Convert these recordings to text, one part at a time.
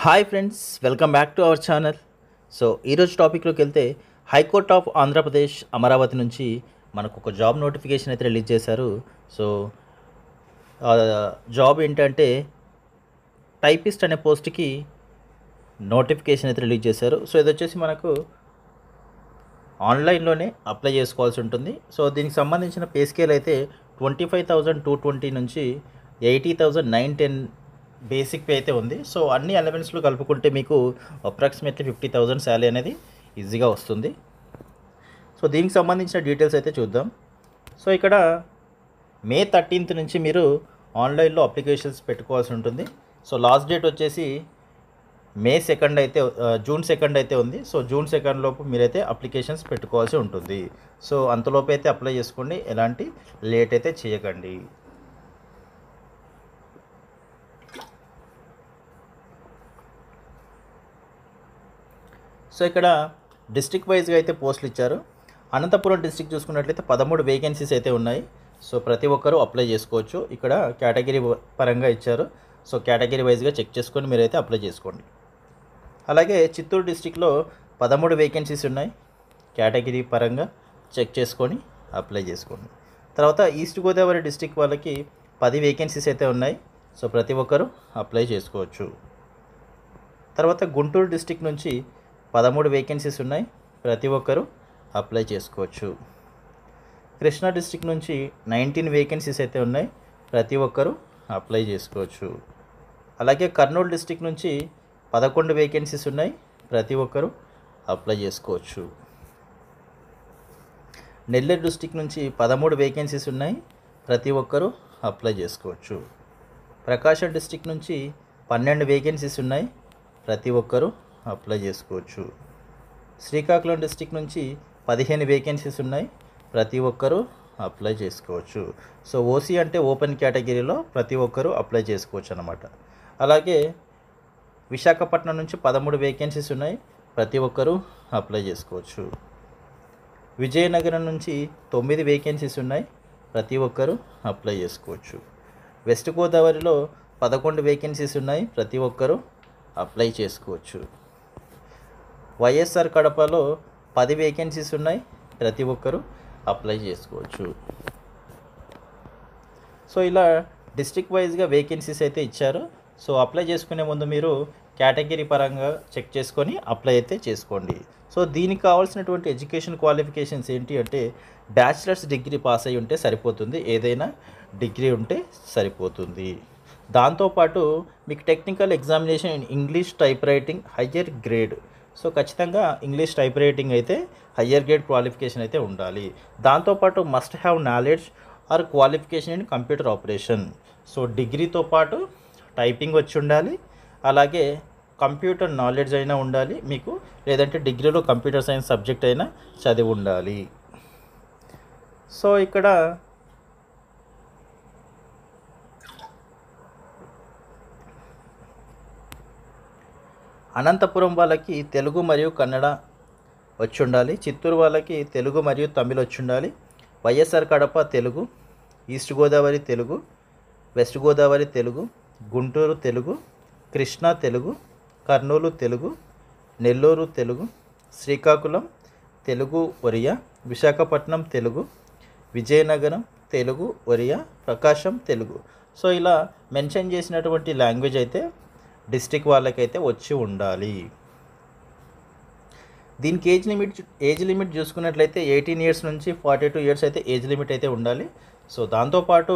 Hi friends, welcome back to our channel. So ఈరోజు టాపిక్లోకి వెళ్తే హైకోర్ట్ ఆఫ్ ఆంధ్రప్రదేశ్ అమరావతి నుంచి మనకు ఒక జాబ్ నోటిఫికేషన్ అయితే రిలీజ్ చేశారు. సో ఆ జాబ్ ఏంటంటే టైపిస్ట్ అనే పోస్ట్కి నోటిఫికేషన్ అయితే రిలీజ్ చేశారు. సో ఇది వచ్చేసి మనకు ఆన్లైన్లోనే అప్లై చేసుకోవాల్సి ఉంటుంది. సో దీనికి సంబంధించిన పే స్కేల్ అయితే 25,220 నుంచి 80,910 బేసిక్ పే అయితే ఉంది. సో అన్ని అలవెన్స్లు కలుపుకుంటే మీకు అప్రాక్సిమేట్లీ 50,000 శాలరీ అనేది ఈజీగా వస్తుంది. సో దీనికి సంబంధించిన డీటెయిల్స్ అయితే చూద్దాం. సో ఇక్కడ మే 13th నుంచి మీరు ఆన్లైన్లో అప్లికేషన్స్ పెట్టుకోవాల్సి ఉంటుంది. సో లాస్ట్ డేట్ వచ్చేసి జూన్ 2 అయితే ఉంది. సో జూన్ 2 లోపు మీరైతే అప్లికేషన్స్ పెట్టుకోవాల్సి ఉంటుంది. సో అంతలోపు అయితే అప్లై చేసుకోండి, ఎలాంటి లేట్ అయితే చేయకండి. సో ఇక్కడ డిస్ట్రిక్ట్ వైజ్గా అయితే పోస్టులు ఇచ్చారు. అనంతపురం డిస్ట్రిక్ట్ చూసుకున్నట్లయితే 13 వేకెన్సీస్ అయితే ఉన్నాయి. సో ప్రతి ఒక్కరూ అప్లై చేసుకోవచ్చు. ఇక్కడ కేటగిరీ పరంగా ఇచ్చారు. సో కేటగిరీ వైజ్గా చెక్ చేసుకొని మీరైతే అప్లై చేసుకోండి. అలాగే చిత్తూరు డిస్ట్రిక్ట్లో 13 వేకెన్సీస్ ఉన్నాయి. కేటగిరీ పరంగా చెక్ చేసుకొని అప్లై చేసుకోండి. తర్వాత ఈస్ట్ గోదావరి డిస్ట్రిక్ట్ వాళ్ళకి 10 వేకెన్సీస్ అయితే ఉన్నాయి. సో ప్రతి ఒక్కరూ అప్లై చేసుకోవచ్చు. తర్వాత గుంటూరు డిస్ట్రిక్ట్ నుంచి 13 వేకెన్సీస్ ఉన్నాయి. ప్రతి ఒక్కరూ అప్లై చేసుకోవచ్చు. కృష్ణా డిస్ట్రిక్ట్ నుంచి 19 వేకెన్సీస్ అయితే ఉన్నాయి. ప్రతి ఒక్కరూ అప్లై చేసుకోవచ్చు. అలాగే కర్నూలు డిస్ట్రిక్ట్ నుంచి 11 వేకెన్సీస్ ఉన్నాయి. ప్రతి ఒక్కరూ అప్లై చేసుకోవచ్చు. నెల్లూరు డిస్ట్రిక్ట్ నుంచి 13 వేకెన్సీస్ ఉన్నాయి. ప్రతి ఒక్కరూ అప్లై చేసుకోవచ్చు. ప్రకాశం డిస్ట్రిక్ట్ నుంచి 12 వేకెన్సీస్ ఉన్నాయి. ప్రతి ఒక్కరూ అప్లై చేసుకోవచ్చు. శ్రీకాకుళం డిస్ట్రిక్ట్ నుంచి 15 వేకెన్సీస్ ఉన్నాయి. ప్రతి ఒక్కరూ అప్లై చేసుకోవచ్చు. సో ఓసీ అంటే ఓపెన్ కేటగిరీలో ప్రతి ఒక్కరూ అప్లై చేసుకోవచ్చు అన్నమాట. అలాగే విశాఖపట్నం నుంచి 13 వేకెన్సీస్ ఉన్నాయి. ప్రతి ఒక్కరూ అప్లై చేసుకోవచ్చు. విజయనగరం నుంచి 9 వేకెన్సీస్ ఉన్నాయి. ప్రతి ఒక్కరూ అప్లై చేసుకోవచ్చు. వెస్ట్ గోదావరిలో 11 వేకెన్సీస్ ఉన్నాయి. ప్రతి ఒక్కరూ అప్లై చేసుకోవచ్చు. వైఎస్ఆర్ కడపలో 10 వేకెన్సీస్ ఉన్నాయి. ప్రతి ఒక్కరూ అప్లై చేసుకోవచ్చు. సో ఇలా డిస్ట్రిక్ట్ వైజ్గా వేకెన్సీస్ అయితే ఇచ్చారు. సో అప్లై చేసుకునే ముందు మీరు కేటగిరీ పరంగా చెక్ చేసుకొని అప్లై అయితే చేసుకోండి. సో దీనికి కావాల్సినటువంటి ఎడ్యుకేషన్ క్వాలిఫికేషన్స్ ఏంటి అంటే బ్యాచిలర్స్ డిగ్రీ పాస్ అయి ఉంటే సరిపోతుంది. ఏదైనా డిగ్రీ ఉంటే సరిపోతుంది. దాంతోపాటు మీకు technical examination in English type writing higher grade. So ఖచ్చితంగా ఇంగ్లీష్ టైప్ రైటింగ్ అయితే హయ్యర్ గ్రేడ్ క్వాలిఫికేషన్ అయితే ఉండాలి. దాంతోపాటు must have knowledge or qualification in computer operation. So డిగ్రీతో పాటు టైపింగ్ వచ్చి ఉండాలి. అలాగే కంప్యూటర్ నాలెడ్జ్ అయినా ఉండాలి మీకు, లేదంటే డిగ్రీలో కంప్యూటర్ సైన్స్ సబ్జెక్ట్ అయినా చదివి ఉండాలి. సో ఇక్కడ అనంతపురం వాళ్ళకి తెలుగు మరియు కన్నడ వచ్చి ఉండాలి. చిత్తూరు వాళ్ళకి తెలుగు మరియు తమిళ్ వచ్చి ఉండాలి. వైఎస్ఆర్ కడప తెలుగు, ఈస్ట్ గోదావరి తెలుగు, వెస్ట్ గోదావరి తెలుగు, గుంటూరు తెలుగు, కృష్ణా తెలుగు, కర్నూలు తెలుగు, నెల్లూరు తెలుగు, శ్రీకాకుళం తెలుగు ఒరియా, విశాఖపట్నం తెలుగు, విజయనగరం తెలుగు ఒరియా, ప్రకాశం తెలుగు. సో ఇలా మెన్షన్ చేసినటువంటి లాంగ్వేజ్ అయితే డిస్ట్రిక్ట్ వాళ్ళకైతే వచ్చి ఉండాలి. దీనికి ఏజ్ లిమిట్ చూసుకున్నట్లయితే 18 ఇయర్స్ నుంచి 42 ఇయర్స్ అయితే ఏజ్ లిమిట్ అయితే ఉండాలి. సో దాంతోపాటు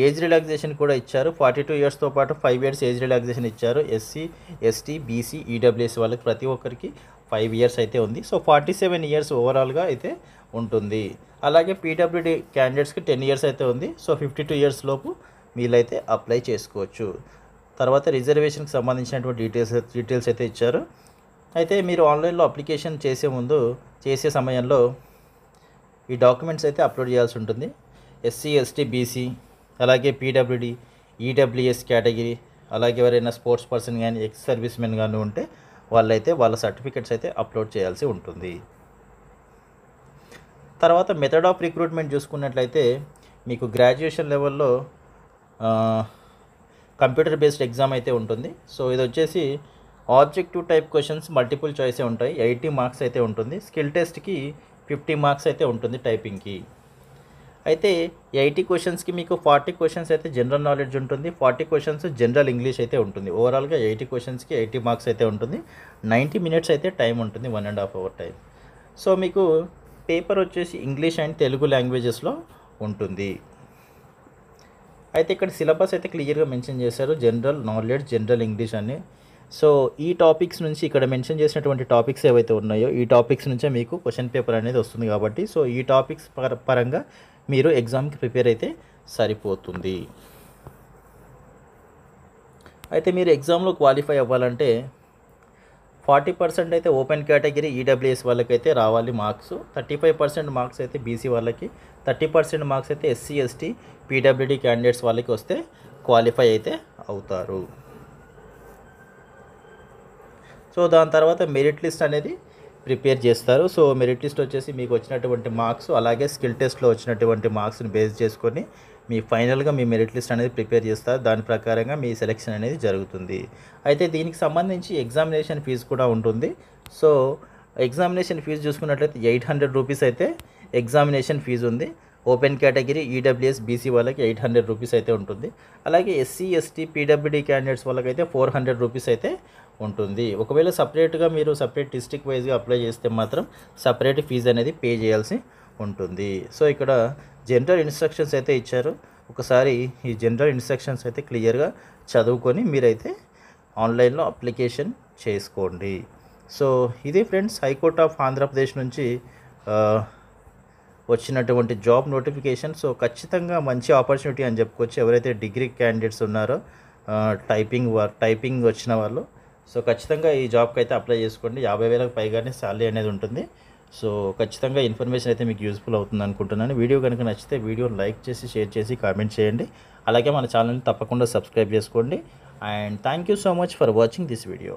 ఏజ్ రిలాక్సేషన్ కూడా ఇచ్చారు. 42 ఇయర్స్తో పాటు 5 ఇయర్స్ ఏజ్ రిలాక్సేషన్ ఇచ్చారు. ఎస్సీ, ఎస్టీ, బీసీ, ఈడబ్ల్యూఎస్ వాళ్ళకి ప్రతి ఒక్కరికి 5 ఇయర్స్ అయితే ఉంది. సో 47 ఇయర్స్ ఓవరాల్గా అయితే ఉంటుంది. అలాగే పీడబ్ల్యూడీ క్యాండిడేట్స్కి 10 ఇయర్స్ అయితే ఉంది. సో 52 ఇయర్స్ లోపు వీళ్ళైతే అప్లై చేసుకోవచ్చు. తర్వాత రిజర్వేషన్కి సంబంధించినటువంటి డీటెయిల్స్ అయితే ఇచ్చారు. అయితే మీరు ఆన్లైన్లో అప్లికేషన్ చేసే సమయంలో ఈ డాక్యుమెంట్స్ అయితే అప్లోడ్ చేయాల్సి ఉంటుంది. ఎస్సీ, ఎస్టీ, బీసీ, అలాగే పీడబ్ల్యూడీ, ఈడబ్ల్యూఎస్ కేటగిరీ, అలాగే ఎవరైనా స్పోర్ట్స్ పర్సన్ కానీ ఎక్స్ సర్వీస్ మెన్ కానీ ఉంటే వాళ్ళైతే వాళ్ళ సర్టిఫికెట్స్ అయితే అప్లోడ్ చేయాల్సి ఉంటుంది. తర్వాత మెథడ్ ఆఫ్ రిక్రూట్మెంట్ చూసుకున్నట్లయితే మీకు గ్రాడ్యుయేషన్ లెవెల్లో కంప్యూటర్ బేస్డ్ ఎగ్జామ్ అయితే ఉంటుంది. సో ఇది వచ్చేసి ఆబ్జెక్టివ్ టైప్ క్వశ్చన్స్ మల్టిపుల్ చాయిసే ఉంటాయి, 80 మార్క్స్ అయితే ఉంటుంది. స్కిల్ టెస్ట్కి 50 మార్క్స్ అయితే ఉంటుంది టైపింగ్కి. అయితే 80 క్వశ్చన్స్కి మీకు 40 క్వశ్చన్స్ అయితే జనరల్ నాలెడ్జ్ ఉంటుంది, 40 క్వశ్చన్స్ జనరల్ ఇంగ్లీష్ అయితే ఉంటుంది. ఓవరాల్గా 80 క్వశ్చన్స్కి 80 మార్క్స్ అయితే ఉంటుంది. 90 మినిట్స్ అయితే టైం ఉంటుంది, 1.5 అవర్ టైం. సో మీకు పేపర్ వచ్చేసి ఇంగ్లీష్ అండ్ తెలుగు లాంగ్వేజెస్లో ఉంటుంది. అయితే ఇక్కడ సిలబస్ అయితే క్లియర్గా మెన్షన్ చేశారు, జనరల్ నాలెడ్జ్, జనరల్ ఇంగ్లీష్ అని. సో ఈ టాపిక్స్ నుంచి ఇక్కడ మెన్షన్ చేసినటువంటి టాపిక్స్ ఏవైతే ఉన్నాయో ఈ టాపిక్స్ నుంచే మీకు క్వశ్చన్ పేపర్ అనేది వస్తుంది కాబట్టి సో ఈ టాపిక్స్ పరంగా మీరు ఎగ్జామ్కి ప్రిపేర్ అయితే సరిపోతుంది. అయితే మీరు ఎగ్జామ్లో క్వాలిఫై అవ్వాలంటే 40% అయితే ఓపెన్ కేటగిరీ ఈడబ్ల్యూఎస్ వాళ్ళకైతే రావాలి మార్క్స్, 35% మార్క్స్ అయితే బీసీ వాళ్ళకి, 30% మార్క్స్ అయితే ఎస్సీ ఎస్టీ పీడబ్ల్యూడీ క్యాండిడేట్స్ వాళ్ళకి వస్తే క్వాలిఫై అయితే అవుతారు. సో దాని తర్వాత మెరిట్ లిస్ట్ అనేది ప్రిపేర్ చేస్తారు. సో మెరిట్ లిస్ట్ వచ్చేసి మీకు వచ్చినటువంటి మార్క్స్ అలాగే స్కిల్ టెస్ట్లో వచ్చినటువంటి మార్క్స్ని బేస్ చేసుకొని మీ ఫైనల్గా మీ మెరిట్ లిస్ట్ అనేది ప్రిపేర్ చేస్తారు. దాని ప్రకారంగా మీ సెలెక్షన్ అనేది జరుగుతుంది. అయితే దీనికి సంబంధించి ఎగ్జామినేషన్ ఫీజు కూడా ఉంటుంది. సో ఎగ్జామినేషన్ ఫీజు చూసుకున్నట్లయితే 800 రూపీస్ అయితే ఎగ్జామినేషన్ ఫీజు ఉంది. ఓపెన్ కేటగిరీ ఈడబ్ల్యూఎస్ బీసీ వాళ్ళకి 800 రూపీస్ అయితే ఉంటుంది. అలాగే ఎస్సీ ఎస్టీ పీడబ్ల్యూడీ క్యాండిడేట్స్ వాళ్ళకైతే 400 రూపీస్ అయితే ఉంటుంది. ఒకవేళ సపరేట్గా మీరు సపరేట్ డిస్ట్రిక్ట్ వైజ్గా అప్లై చేస్తే మాత్రం సపరేట్ ఫీజు అనేది పే చేయాల్సి ఉంటుంది. సో ఇక్కడ జనరల్ ఇన్స్ట్రక్షన్స్ అయితే ఇచ్చారు. ఒకసారి ఈ జనరల్ ఇన్స్ట్రక్షన్స్ అయితే క్లియర్గా చదువుకొని మీరైతే ఆన్లైన్లో అప్లికేషన్ చేసుకోండి. సో ఇది ఫ్రెండ్స్ హైకోర్ట్ ఆఫ్ ఆంధ్రప్రదేశ్ నుంచి వచ్చినటువంటి జాబ్ నోటిఫికేషన్. సో ఖచ్చితంగా మంచి ఆపర్చునిటీ అని చెప్పుకోవచ్చు. ఎవరైతే డిగ్రీ క్యాండిడేట్స్ ఉన్నారో టైపింగ్ వచ్చిన వాళ్ళు సో ఖచ్చితంగా ఈ జాబ్కి అయితే అప్లై చేసుకోండి. 50,000కు పైగానే శాలరీ అనేది ఉంటుంది. సో ఖచ్చితంగా ఇన్ఫర్మేషన్ అయితే మీకు యూస్ఫుల్ అవుతుంది అనుకుంటున్నాను. వీడియో కనుక నచ్చితే వీడియో లైక్ చేసి షేర్ చేసి కామెంట్ చేయండి. అలాగే మన ఛానల్ని తప్పకుండా సబ్స్క్రైబ్ చేసుకోండి. And thank you so much for watching this video.